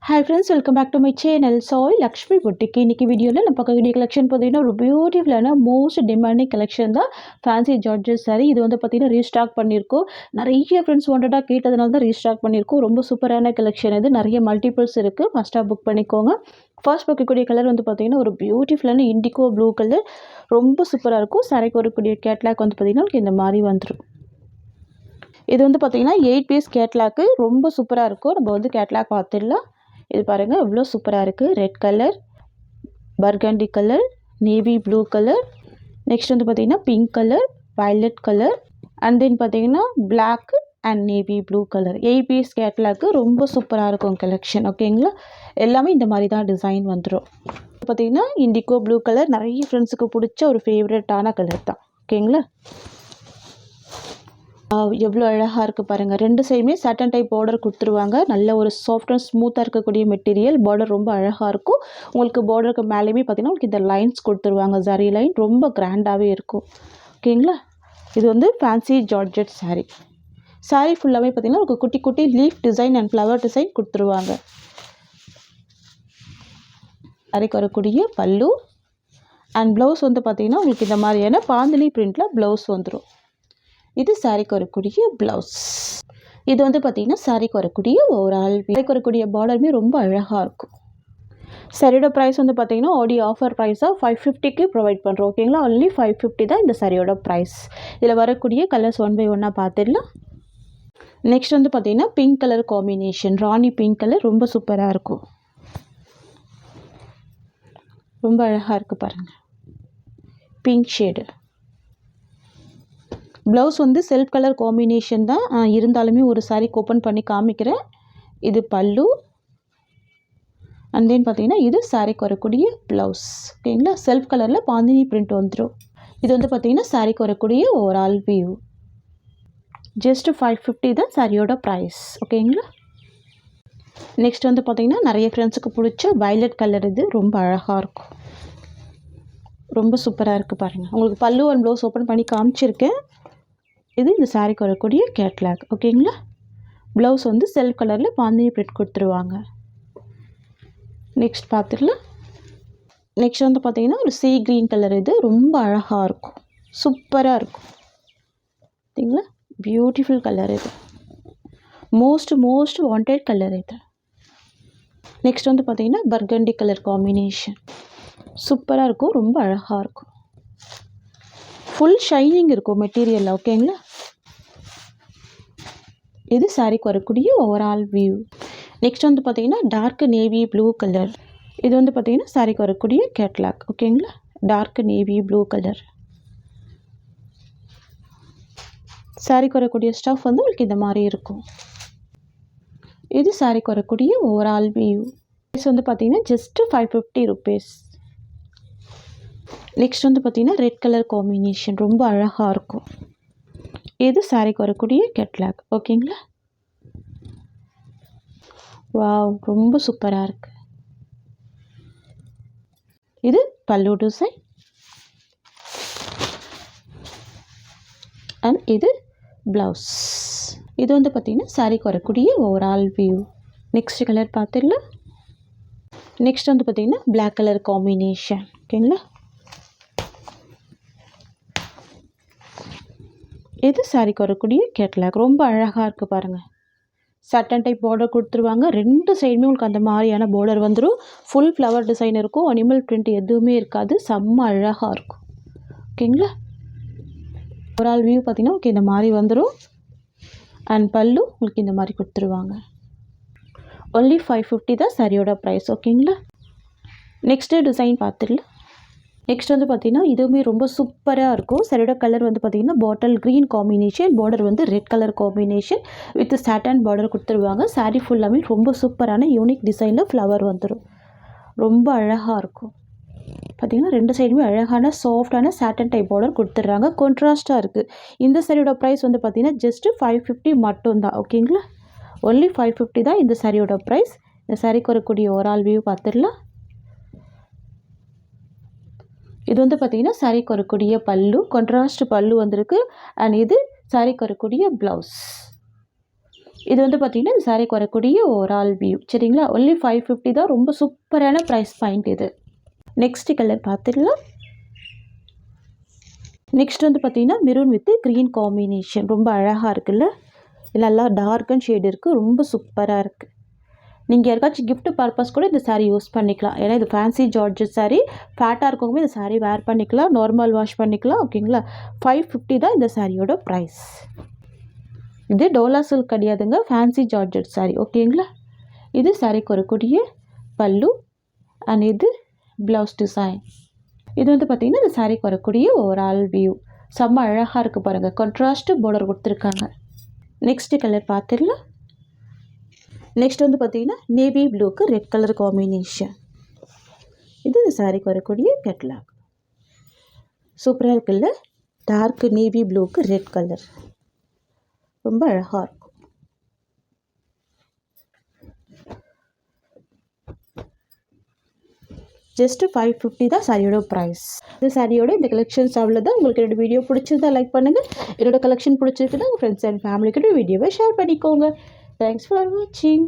Hi friends, welcome back to my channel. Soy Lakshmi Boutique. இன்னைக்கு வீடியோல நம்ம பார்க்கக்கூடிய கலெக்ஷன் பார்த்தீங்கன்னா ஒரு பியூட்டிஃபுல்லான மோஸ்ட் டிமாண்டிங் கலெக்ஷன் தான் ஃபேன்சி ஜார்ஜெட் saree. இது வந்து பார்த்தீங்கன்னா ரீஸ்டாக் பண்ணியிருக்கோம். நிறைய ஃப்ரெண்ட்ஸ் வாண்டடாக கேட்டதுனால தான் ரீஸ்டாக் பண்ணியிருக்கோம். ரொம்ப சூப்பரான கலெக்ஷன் இது. நிறைய மல்டிபிள்ஸ் இருக்குது. ஃபஸ்ட்டாக புக் பண்ணிக்கோங்க. ஃபர்ஸ்ட் பார்க்கக்கூடிய கலர் வந்து பார்த்தீங்கன்னா ஒரு பியூட்டிஃபுல்லான இண்டிகோ ப்ளூ கலர். ரொம்ப சூப்பராக இருக்கும். சாரிக்கு வரக்கூடிய கேட்லாக் வந்து பார்த்தீங்கன்னா இந்த மாதிரி வந்துடும். இது வந்து பார்த்தீங்கன்னா 8 பீஸ் கேட்லாக்கு ரொம்ப சூப்பராக இருக்கும். நம்ம வந்து கேட்லாக் பார்த்துடலாம். இது பாருங்கள் எவ்வளோ சூப்பராக இருக்குது. Red colour, burgundy colour, navy blue colour, next வந்து பார்த்திங்கன்னா pink colour, violet colour, and then பார்த்திங்கன்னா black and navy blue colour. 8 piece catalogue ரொம்ப சூப்பராக இருக்கும் கலெக்ஷன். ஓகேங்களா, எல்லாமே இந்த மாதிரி தான் டிசைன் வந்துடும். பார்த்திங்கன்னா இண்டிகோ ப்ளூ கலர் நிறைய ஃப்ரெண்ட்ஸுக்கு பிடிச்ச ஒரு ஃபேவரட்டான கலர் தான். ஓகேங்களா, எவ்வளோ அழகாக இருக்குது பாருங்கள். ரெண்டு சைடுமே சாட்டன் டைப் பார்டர் கொடுத்துருவாங்க. நல்ல ஒரு சாஃப்ட் அண்ட் ஸ்மூத்தாக இருக்கக்கூடிய மெட்டீரியல். பார்டர் ரொம்ப அழகாக இருக்கும். உங்களுக்கு பார்டருக்கு மேலேயுமே பார்த்திங்கன்னா உங்களுக்கு இந்த லைன்ஸ் கொடுத்துருவாங்க. ஜரி லைன் ரொம்ப கிராண்டாகவே இருக்கும். ஓகேங்களா, இது வந்து ஃபேன்சி ஜார்ஜெட் saree. saree ஃபுல்லாகவே பார்த்திங்கன்னா உங்களுக்கு குட்டி குட்டி leaf design and flower design கொடுத்துருவாங்க. சாரிக்கு வரக்கூடிய பல்லு அண்ட் ப்ளவுஸ் வந்து பார்த்திங்கன்னா உங்களுக்கு இந்த மாதிரியான பாந்தினி பிரிண்டில் ப்ளவுஸ் வந்துடும். இது சாரிக்கு வரக்கூடிய ப்ளவுஸ். இது வந்து பார்த்திங்கன்னா சாரிக்கு வரக்கூடிய ஓவரால் சாரிக்கு வரக்கூடிய பார்டருமே ரொம்ப அழகாக இருக்கும். சாரியோட ப்ரைஸ் வந்து பார்த்திங்கன்னா ஆடி ஆஃபர் ப்ரைஸாக 550க்கு ப்ரொவைட் பண்ணுறோம். ஓகேங்களா, ஒன்லி 550 தான் இந்த சாரியோட ப்ரைஸ். இதில் வரக்கூடிய கலர்ஸ் 1 by 1 பார்த்துடலாம். நெக்ஸ்ட் வந்து பார்த்திங்கன்னா பிங்க் கலர் காம்பினேஷன், ராணி பிங்க் கலர் ரொம்ப சூப்பராக இருக்கும். ரொம்ப அழகாக இருக்குது பாருங்கள். Pink shade. ப்ளவுஸ் வந்து செல்ஃப் கலர் காம்பினேஷன் தான் இருந்தாலுமே ஒரு சாரி ஓப்பன் பண்ணி காமிக்கிறேன். இது பல்லு அண்ட் தென் பார்த்திங்கன்னா இது சாரிக்கு வரக்கூடிய ப்ளவுஸ். ஓகேங்களா, செல்ஃப் கலரில் பாந்தினி பிரிண்ட் வந்துடும். இது வந்து பார்த்திங்கன்னா சாரிக்கு வரக்கூடிய ஓவரால் வியூ. ஜஸ்ட் 550 தான் சாரியோட ப்ரைஸ். ஓகேங்களா, நெக்ஸ்ட் வந்து பார்த்திங்கன்னா நிறைய ஃப்ரெண்ட்ஸுக்கு பிடிச்ச வயலட் கலர். இது ரொம்ப அழகாக இருக்கும். ரொம்ப சூப்பராக இருக்குது பாருங்கள். உங்களுக்கு பல்லு அண்ட் ப்ளவுஸ் ஓப்பன் பண்ணி காமிச்சிருக்கேன். இது இந்த சாரிக்கு வரக்கூடிய கேட்லாக். ஓகேங்களா, ப்ளவுஸ் வந்து செல்ஃப் கலரில் பாந்தினி பிரிண்ட் கொடுத்துருவாங்க. நெக்ஸ்ட் பார்த்துக்கலாம். நெக்ஸ்ட் வந்து பார்த்திங்கன்னா ஒரு சீ க்ரீன் கலர். இது ரொம்ப அழகாக இருக்கும். சூப்பராக இருக்கும். சரிங்களா, பியூட்டிஃபுல் கலர். இது மோஸ்ட் வாண்டட் கலர். இது நெக்ஸ்ட் வந்து பார்த்திங்கன்னா பர்கண்டி கலர் காம்பினேஷன். சூப்பராக இருக்கும். ரொம்ப அழகாக இருக்கும். ஃபுல் ஷைனிங் இருக்கும் மெட்டீரியல். ஓகேங்களா, இது சாரிக்கு வரக்கூடிய ஓவரால் வியூ. நெக்ஸ்ட் வந்து பார்த்திங்கன்னா டார்க் நேவி ப்ளூ கலர். இது வந்து பார்த்திங்கன்னா சாரிக்கு வரக்கூடிய கேட்லாக். ஓகேங்களா, டார்க் நேவி ப்ளூ கலர். சாரிக்கு வரக்கூடிய ஸ்டஃப் வந்து உங்களுக்கு இந்த மாதிரி இருக்கும். இது சாரிக்கு வரக்கூடிய ஓவரால் வியூ. ப்ரைஸ் வந்து பார்த்திங்கன்னா ஜஸ்ட் 550 rupees. நெக்ஸ்ட் வந்து பார்த்திங்கன்னா ரெட் கலர் காம்பினேஷன் ரொம்ப அழகாக இருக்கும். இது சாரிக்கு வரக்கூடிய கேட்லாக். ஓகேங்களா, வாவ் ரொம்ப சூப்பராக இருக்குது. இது பல்லு டிசைன் அண்ட் இது ப்ளவுஸ். இது வந்து பார்த்திங்கன்னா சாரிக்கு வரக்கூடிய ஓவரால் வியூ. நெக்ஸ்ட் கலர் பார்த்துடலாம். நெக்ஸ்ட் வந்து பார்த்திங்கன்னா பிளாக் கலர் காம்பினேஷன். ஓகேங்களா, இது சாரிக்கு வரக்கூடிய கேட்லாக். ரொம்ப அழகாக இருக்குது பாருங்கள். சட்டன் டைப் பார்டர் கொடுத்துருவாங்க. ரெண்டு சைடுமே உங்களுக்கு அந்த மாதிரியான பார்டர் வந்துடும். ஃபுல் ஃப்ளவர் டிசைன் இருக்கும். அனிமல் பிரிண்ட் எதுவுமே இருக்காது. செம்ம அழகாக இருக்கும். ஓகேங்களா, ஓவரால் வியூ பார்த்திங்கன்னா உங்களுக்கு இந்த மாதிரி வந்துடும். அண்ட் பல்லு உங்களுக்கு இந்த மாதிரி கொடுத்துருவாங்க. ஒன்லி 550 தான் சாரியோட ப்ரைஸ். ஓகேங்களா, நெக்ஸ்ட்டு டிசைன் பார்த்துடலாம். நெக்ஸ்ட் வந்து பார்த்திங்கன்னா இதுவுமே ரொம்ப சூப்பராக இருக்கும். சாரியோட கலர் வந்து பார்த்திங்கன்னா பாட்டில் க்ரீன் காம்பினேஷன். பார்டர் வந்து red colour combination with satin border கொடுத்துருவாங்க. சாரீ ஃபுல்லாமே ரொம்ப சூப்பரான யூனிக் டிசைனில் ஃப்ளவர் வந்துடும். ரொம்ப அழகாக இருக்கும். பார்த்திங்கன்னா ரெண்டு சைடுமே அழகான சாஃப்டான சாட்டன் டைப் பார்டர் கொடுத்துட்றாங்க. கான்ட்ராஸ்ட்டாக இருக்குது. இந்த சாரியோட ப்ரைஸ் வந்து பார்த்திங்கன்னா ஜஸ்ட் 550 மட்டும்தான். ஓகேங்களா, ஒன்லி 550 தான் இந்த சாரியோட ப்ரைஸ். இந்த சாரிக்கு வரக்கூடிய ஓவரால் வியூ பார்த்துடலாம். இது வந்து பார்த்திங்கன்னா சாரிக்கு வரக்கூடிய பல்லு, கான்ட்ராஸ்ட் பல்லு வந்திருக்கு. அண்ட் இது சாரிக்கு வரக்கூடிய ப்ளவுஸ். இது வந்து பார்த்திங்கன்னா இந்த சாரீக்கு வரக்கூடிய ஓவரால் வியூ. சரிங்களா? ஒன்லி 550 தான். ரொம்ப சூப்பரான ப்ரைஸ் பாயிண்ட் இது. நெக்ஸ்ட் கலர் பார்த்துடலாம். நெக்ஸ்ட் வந்து பார்த்திங்கன்னா மெரூன் வித் க்ரீன் காம்பினேஷன். ரொம்ப அழகாக இருக்குல்ல? நல்லா டார்க் அண்ட் ஷேட் இருக்குது. ரொம்ப சூப்பராக இருக்குது. நீங்கள் யாருக்காச்சும் gift பர்பஸ் கூட இந்த சாரீ யூஸ் பண்ணிக்கலாம். ஏன்னா இது ஃபேன்சி ஜார்ஜெட் சாரீ. ஃபேட்டாக இருக்கவங்க இந்த சாரீ வேர் பண்ணிக்கலாம். நார்மல் வாஷ் பண்ணிக்கலாம். ஓகேங்களா? 550 தான் இந்த சாரியோட ப்ரைஸ். இது டோலா சில்க் கிடையாதுங்க. Fancy georgette sari. ஓகேங்களா? இது சாரீக்கு வரக்கூடிய பல்லு அண்ட் இது ப்ளவுஸ் டிசைன். இது வந்து பார்த்திங்கன்னா இந்த சாரீக்கு வரக்கூடிய ஓவரால் வியூ. செம்ம அழகாக இருக்குது பாருங்கள். கான்ட்ராஸ்ட்டு பார்டர் கொடுத்துருக்காங்க. நெக்ஸ்ட்டு கலர் பார்த்துடலாம். நெக்ஸ்ட் வந்து பார்த்திங்கன்னா நேவி ப்ளூக்கு ரெட் கலர் காம்பினேஷன். இது இந்த சாரீக்கு வரக்கூடிய கேட்லாக். சூப்பராக இருக்குல்ல? டார்க் நேவி ப்ளூக்கு ரெட் கலர். ரொம்ப அழகாக இருக்கும். ஜஸ்ட்டு 550 தான் சாரியோட ப்ரைஸ். இந்த சாரியோட இந்த கலெக்ஷன்ஸ் அவ்வளோதான். உங்களுக்கு என்னோட வீடியோ பிடிச்சிருந்தா லைக் பண்ணுங்கள். என்னோட கலெக்ஷன் பிடிச்சிருக்குன்னா உங்கள் ஃப்ரெண்ட்ஸ் அண்ட் ஃபேமிலிக்கிட்ட வீடியோவை ஷேர் பண்ணிக்கோங்க. தேங்க்ஸ் ஃபார் வாட்சிங்.